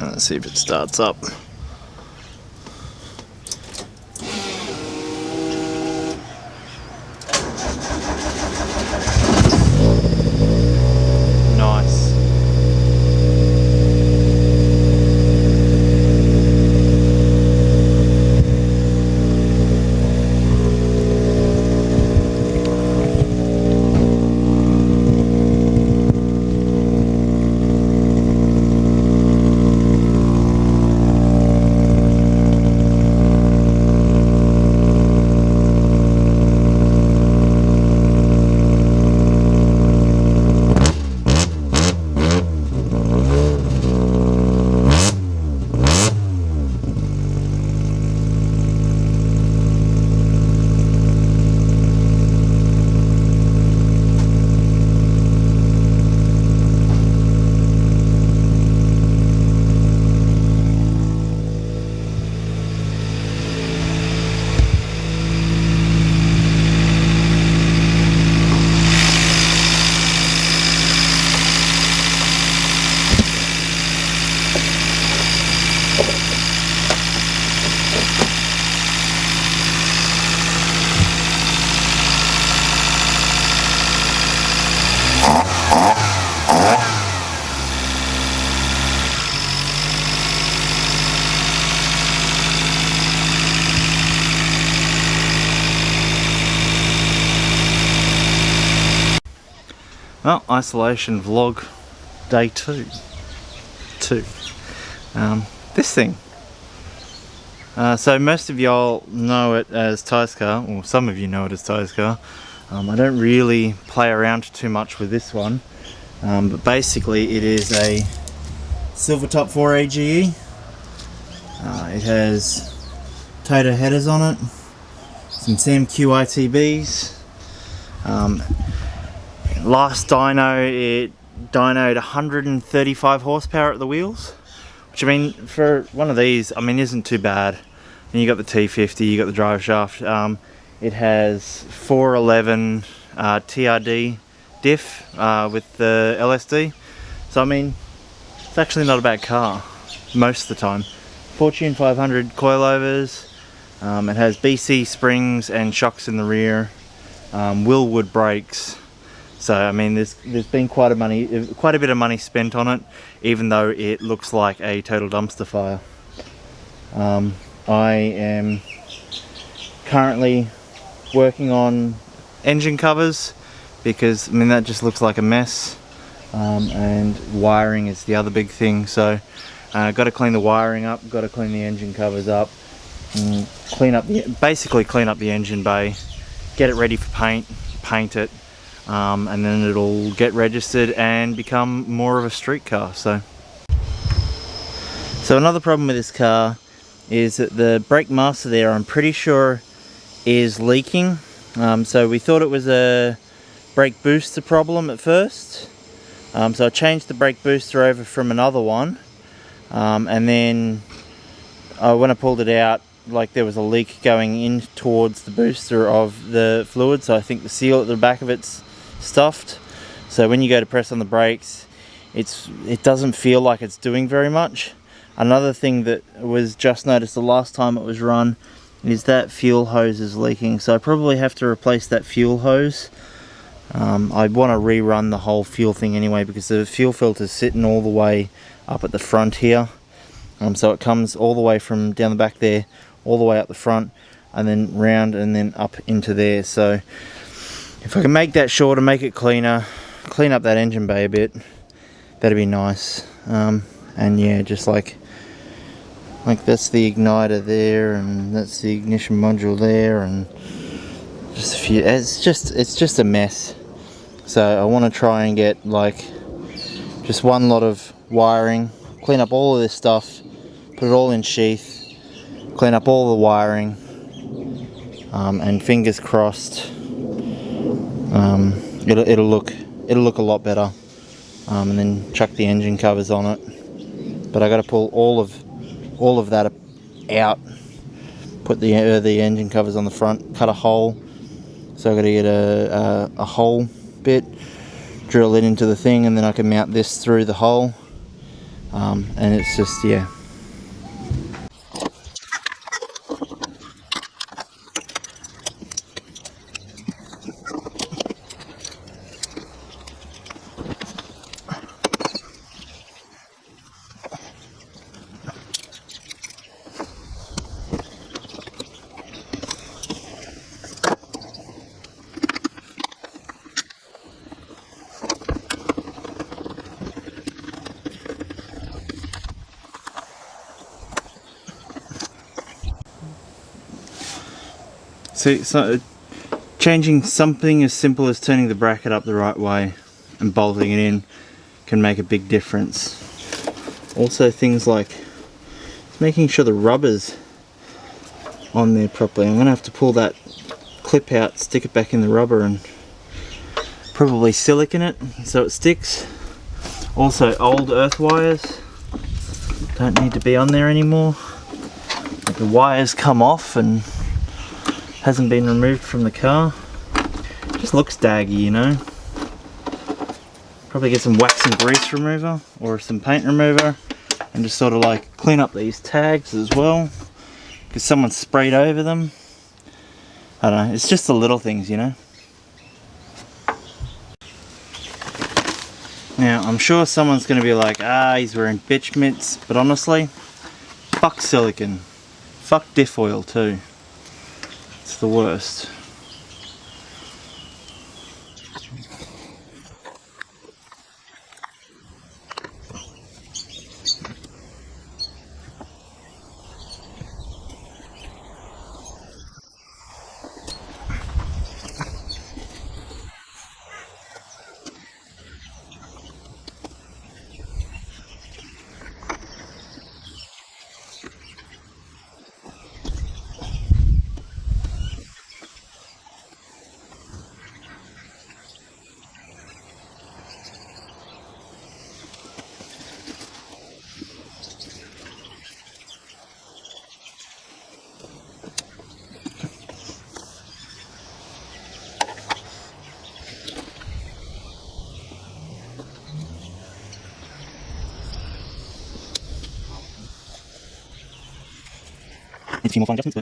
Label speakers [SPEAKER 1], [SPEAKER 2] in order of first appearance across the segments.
[SPEAKER 1] Let's see if it starts up. Nice. Well, isolation vlog day two. This thing. So most of y'all know it as Ty's car, or some of you know it as Ty's car. I don't really play around too much with this one, but basically it is a silver top 4 AGE. It has Toto headers on it, some Sam QITBs. Last dyno, it dynoed 135 horsepower at the wheels, which I mean for one of these, I mean isn't too bad. And you got the T50, you got the drive shaft. It has 411 TRD diff with the LSD, so I mean it's actually not a bad car most of the time. Fortune 500 coilovers. It has BC springs and shocks in the rear. Willwood brakes. So I mean, there's been quite a bit of money spent on it, even though it looks like a total dumpster fire. I am currently working on engine covers because I mean that just looks like a mess, and wiring is the other big thing. So got to clean the wiring up, got to clean the engine covers up, and basically clean up the engine bay, get it ready for paint it. And then it'll get registered and become more of a street car. So another problem with this car is that the brake master there, I'm pretty sure, is leaking. So we thought it was a brake booster problem at first. So I changed the brake booster over from another one, and then when I pulled it out, like there was a leak going in towards the booster of the fluid. So I think the seal at the back of it's stuffed, so when you go to press on the brakes, it doesn't feel like it's doing very much. Another thing that was just noticed the last time it was run is that fuel hose is leaking, so I probably have to replace that fuel hose. I want to rerun the whole fuel thing anyway, because the fuel filter is sitting all the way up at the front here, so it comes all the way from down the back there all the way up the front and then round and then up into there. So if I can make that shorter, make it cleaner, clean up that engine bay a bit, that'd be nice. And yeah, just like that's the igniter there, and that's the ignition module there, and just a few. It's just a mess. So I want to try and get like just one lot of wiring, clean up all of this stuff, put it all in sheath, clean up all the wiring, and fingers crossed. It'll look a lot better, and then chuck the engine covers on it. But I got to pull all of that out, put the engine covers on the front, cut a hole. So I got to get a hole bit, drill it into the thing, and then I can mount this through the hole. and it's just, yeah. See, so changing something as simple as turning the bracket up the right way and bolting it in can make a big difference. Also things like making sure the rubber's on there properly. I'm going to have to pull that clip out, stick it back in the rubber, and probably silicone it so it sticks. Also, old earth wires don't need to be on there anymore. The wires come off and hasn't been removed from the car. Just looks daggy, you know. Probably get some wax and grease remover or some paint remover and just sort of like clean up these tags as well, because someone sprayed over them. I don't know, it's just the little things, you know. Now I'm sure someone's going to be like, ah, he's wearing bitch mitts, but honestly, fuck silicone, fuck diff oil too. It's the worst. Need a few more fine adjustments,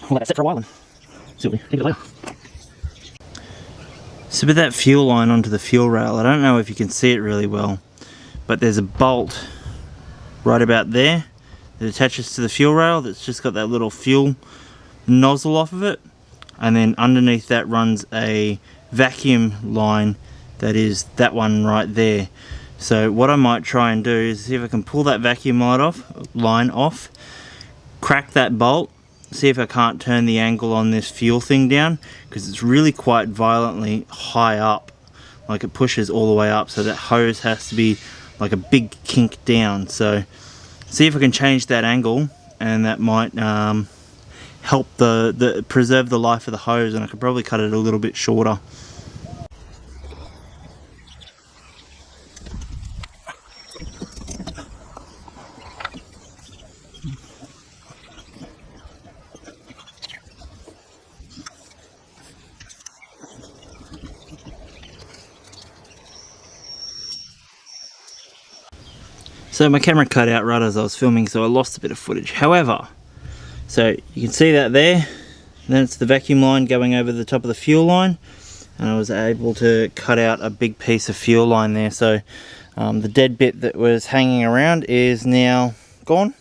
[SPEAKER 1] but we'll let that sit for a while and see what we think of it later. So with that fuel line onto the fuel rail, I don't know if you can see it really well, but there's a bolt right about there that attaches to the fuel rail that's just got that little fuel nozzle off of it, and then underneath that runs a vacuum line that is that one right there. So what I might try and do is see if I can pull that vacuum line off, crack that bolt, see if I can't turn the angle on this fuel thing down, because it's really quite violently high up, like it pushes all the way up, so that hose has to be like a big kink down. So see if I can change that angle, and that might help preserve the life of the hose, and I could probably cut it a little bit shorter. So my camera cut out right as I was filming, so I lost a bit of footage. However, so you can see that there, then it's the vacuum line going over the top of the fuel line, and I was able to cut out a big piece of fuel line there. So the dead bit that was hanging around is now gone.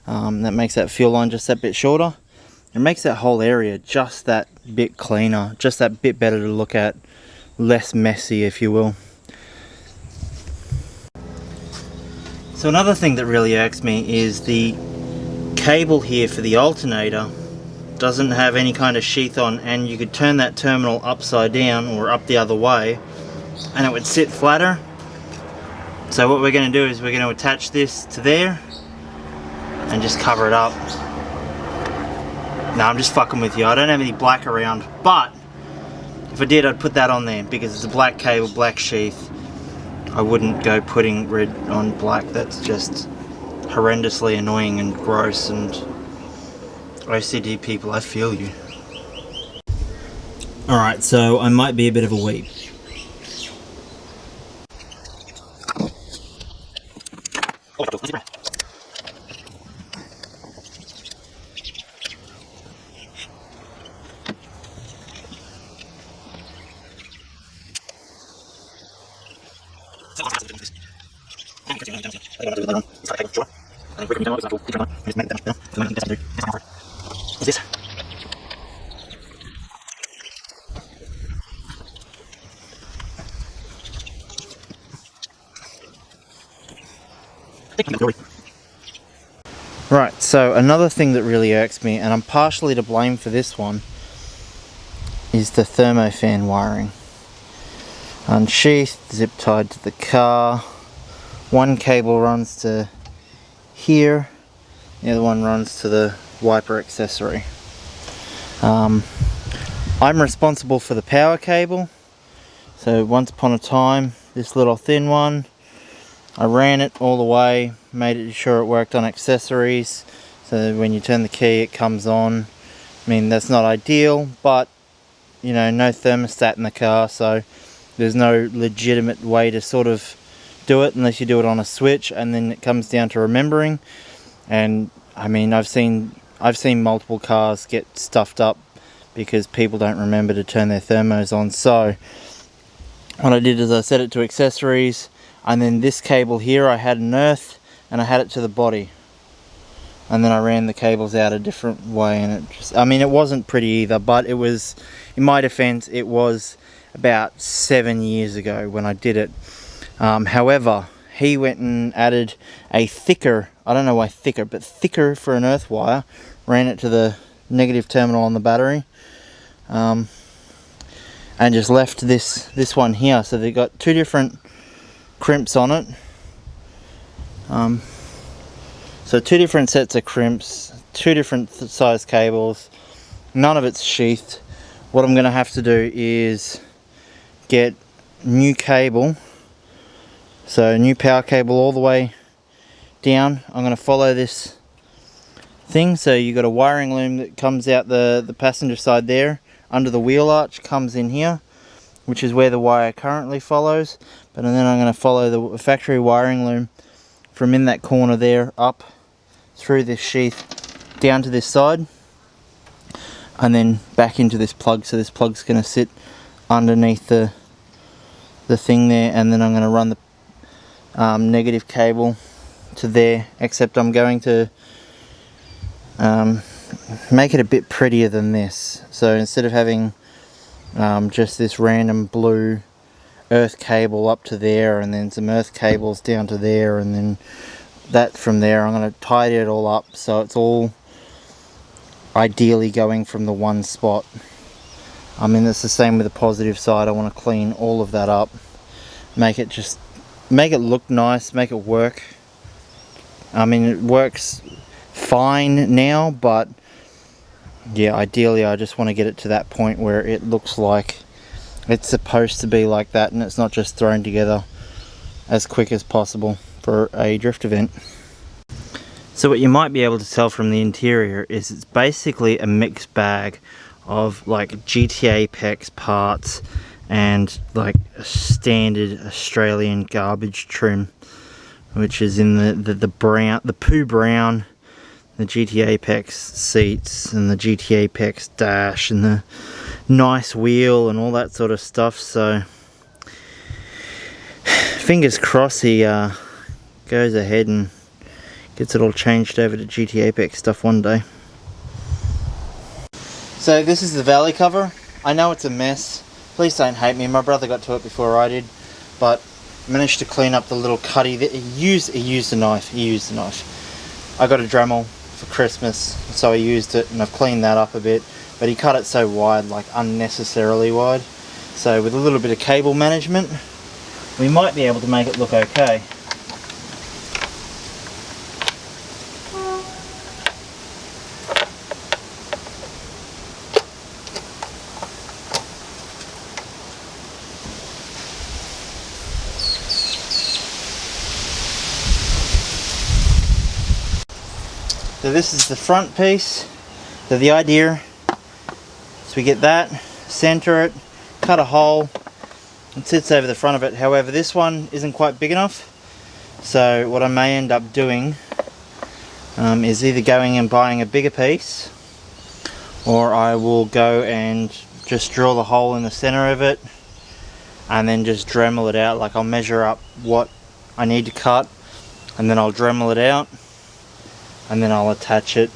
[SPEAKER 1] That makes that fuel line just that bit shorter. It makes that whole area just that bit cleaner, just that bit better to look at, less messy if you will. So another thing that really irks me is the cable here for the alternator doesn't have any kind of sheath on, and you could turn that terminal upside down or up the other way and it would sit flatter. So what we're going to do is we're going to attach this to there and just cover it up. No, I'm just fucking with you. I don't have any black around, but if I did, I'd put that on there because it's a black cable, black sheath. I wouldn't go putting red on black. That's just horrendously annoying and gross, and OCD people, I feel you. Alright, so I might be a bit of a weep. Right, so another thing that really irks me, and I'm partially to blame for this one, is the thermofan wiring. Unsheathed, zip tied to the car. One cable runs to here, the other one runs to the wiper accessory. I'm responsible for the power cable. So once upon a time, this little thin one, I ran it all the way, made sure it worked on accessories, so when you turn the key it comes on. I mean, that's not ideal, but you know, no thermostat in the car, so there's no legitimate way to sort of do it unless you do it on a switch, and then it comes down to remembering. And I mean, I've seen multiple cars get stuffed up because people don't remember to turn their thermos on. So what I did is I set it to accessories, and then this cable here I had an earth and I had it to the body, and then I ran the cables out a different way, and it just, I mean, it wasn't pretty either, but it was, in my defense, it was about 7 years ago when I did it. However, he went and added a thicker, I don't know why thicker, but thicker for an earth wire, ran it to the negative terminal on the battery, and just left this one here. So they got two different crimps on it. So two different sets of crimps, two different size cables, none of it's sheathed. What I'm going to have to do is get new cable, so new power cable all the way down. I'm going to follow this thing, so you got a wiring loom that comes out the passenger side there, under the wheel arch, comes in here, which is where the wire currently follows. But then I'm going to follow the factory wiring loom from in that corner there up through this sheath down to this side, and then back into this plug. So this plug's going to sit underneath the thing there, and then I'm going to run the negative cable to there, except I'm going to make it a bit prettier than this. So instead of having just this random blue earth cable up to there, and then some earth cables down to there, and then that from there, I'm going to tidy it all up so it's all ideally going from the one spot. I mean, it's the same with the positive side. I want to clean all of that up, make it look nice, make it work. I mean, it works fine now, but yeah, ideally I just want to get it to that point where it looks like it's supposed to be like that, and it's not just thrown together as quick as possible for a drift event. So what you might be able to tell from the interior is it's basically a mixed bag of like GTA ae86 parts and like a standard Australian garbage trim, which is in the brown, the poo brown, the GTA ae86 seats and the GTA ae86 dash and the nice wheel and all that sort of stuff. So fingers crossed he goes ahead and gets it all changed over to GTA ae86 stuff one day. So this is the valley cover. I know it's a mess. Please don't hate me. My brother got to it before I did, but managed to clean up the little cutty that he used a knife. I got a Dremel for Christmas, so I used it, and I've cleaned that up a bit, but he cut it so wide, like unnecessarily wide. So with a little bit of cable management, we might be able to make it look okay. So this is the front piece. So the idea is we get that, center it, cut a hole, it sits over the front of it. However, this one isn't quite big enough, So what I may end up doing is either going and buying a bigger piece, or I will go and just drill the hole in the center of it and then just Dremel it out. Like, I'll measure up what I need to cut and then I'll Dremel it out and then I'll attach it.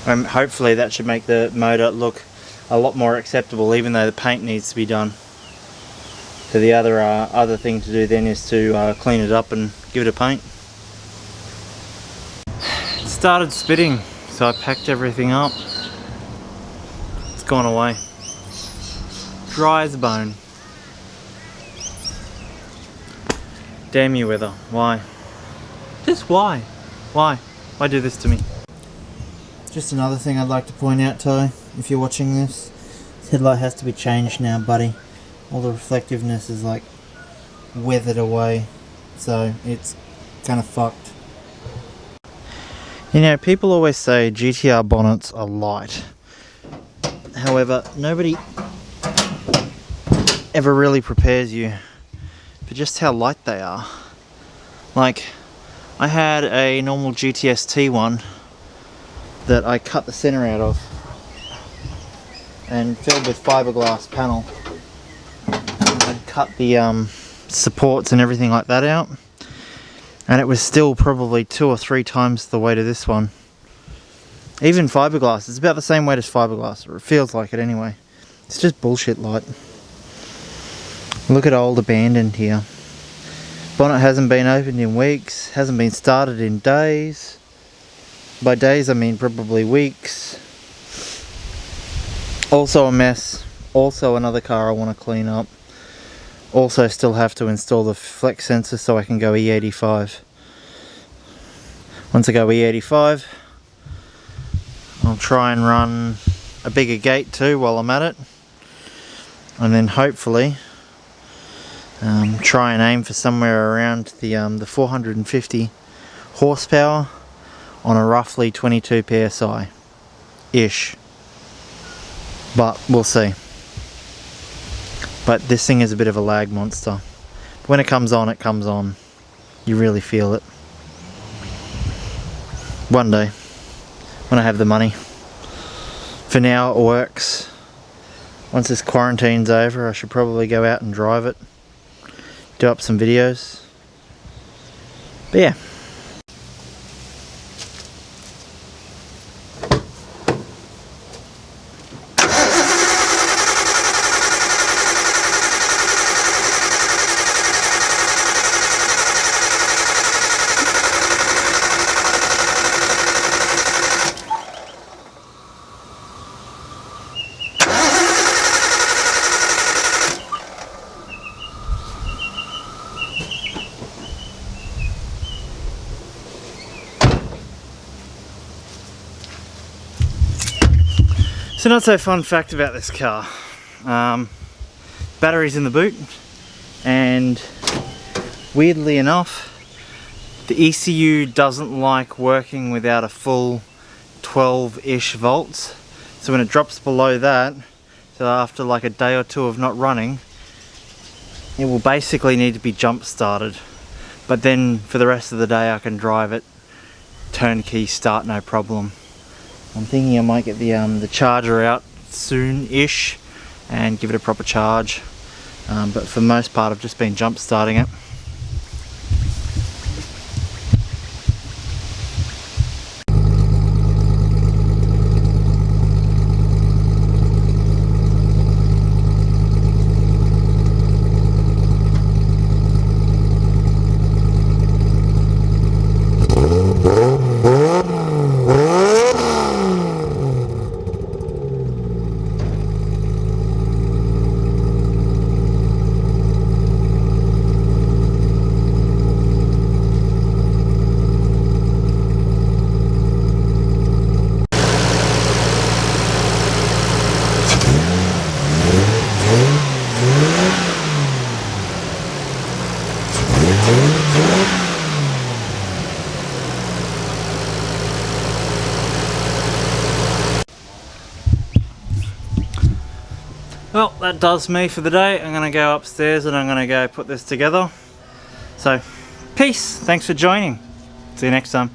[SPEAKER 1] Hopefully that should make the motor look a lot more acceptable, even though the paint needs to be done. So the other thing to do then is to clean it up and give it a paint. It started spitting, so I packed everything up. It's gone away. Dry as a bone. Damn you, weather. Why? Just why? Why? Why do this to me? Just another thing I'd like to point out, Ty, if you're watching this. This headlight has to be changed now, buddy. All the reflectiveness is like weathered away, so it's kind of fucked. You know, people always say GTR bonnets are light. However, nobody ever really prepares you for just how light they are. Like, I had a normal GTS T1 that I cut the center out of and filled with fiberglass panel. I'd cut the supports and everything like that out, and it was still probably 2 or 3 times the weight of this one. Even fiberglass, it's about the same weight as fiberglass, or it feels like it anyway. It's just bullshit light. Look at old abandoned here. Bonnet hasn't been opened in weeks, hasn't been started in days. By days I mean probably weeks. Also a mess. Also another car I want to clean up. Also still have to install the flex sensor so I can go ae86. Once I go ae86, I'll try and run a bigger gate too while I'm at it. And then hopefully try and aim for somewhere around the 450 horsepower on a roughly 22 psi ish, but we'll see. But this thing is a bit of a lag monster. When it comes on, it comes on. You really feel it. One day, when I have the money. For now it works. Once this quarantine's over, I should probably go out and drive it, do up some videos. But yeah. So not so fun fact about this car. Battery's in the boot, and weirdly enough, the ECU doesn't like working without a full 12-ish volts. So when it drops below that, so after like a day or two of not running, it will basically need to be jump started. But then for the rest of the day I can drive it turnkey start, no problem. I'm thinking I might get the charger out soon-ish and give it a proper charge, but for the most part I've just been jump starting it. Well, that does me for the day. I'm going to go upstairs and I'm going to go put this together. So Peace. Thanks for joining. See you next time.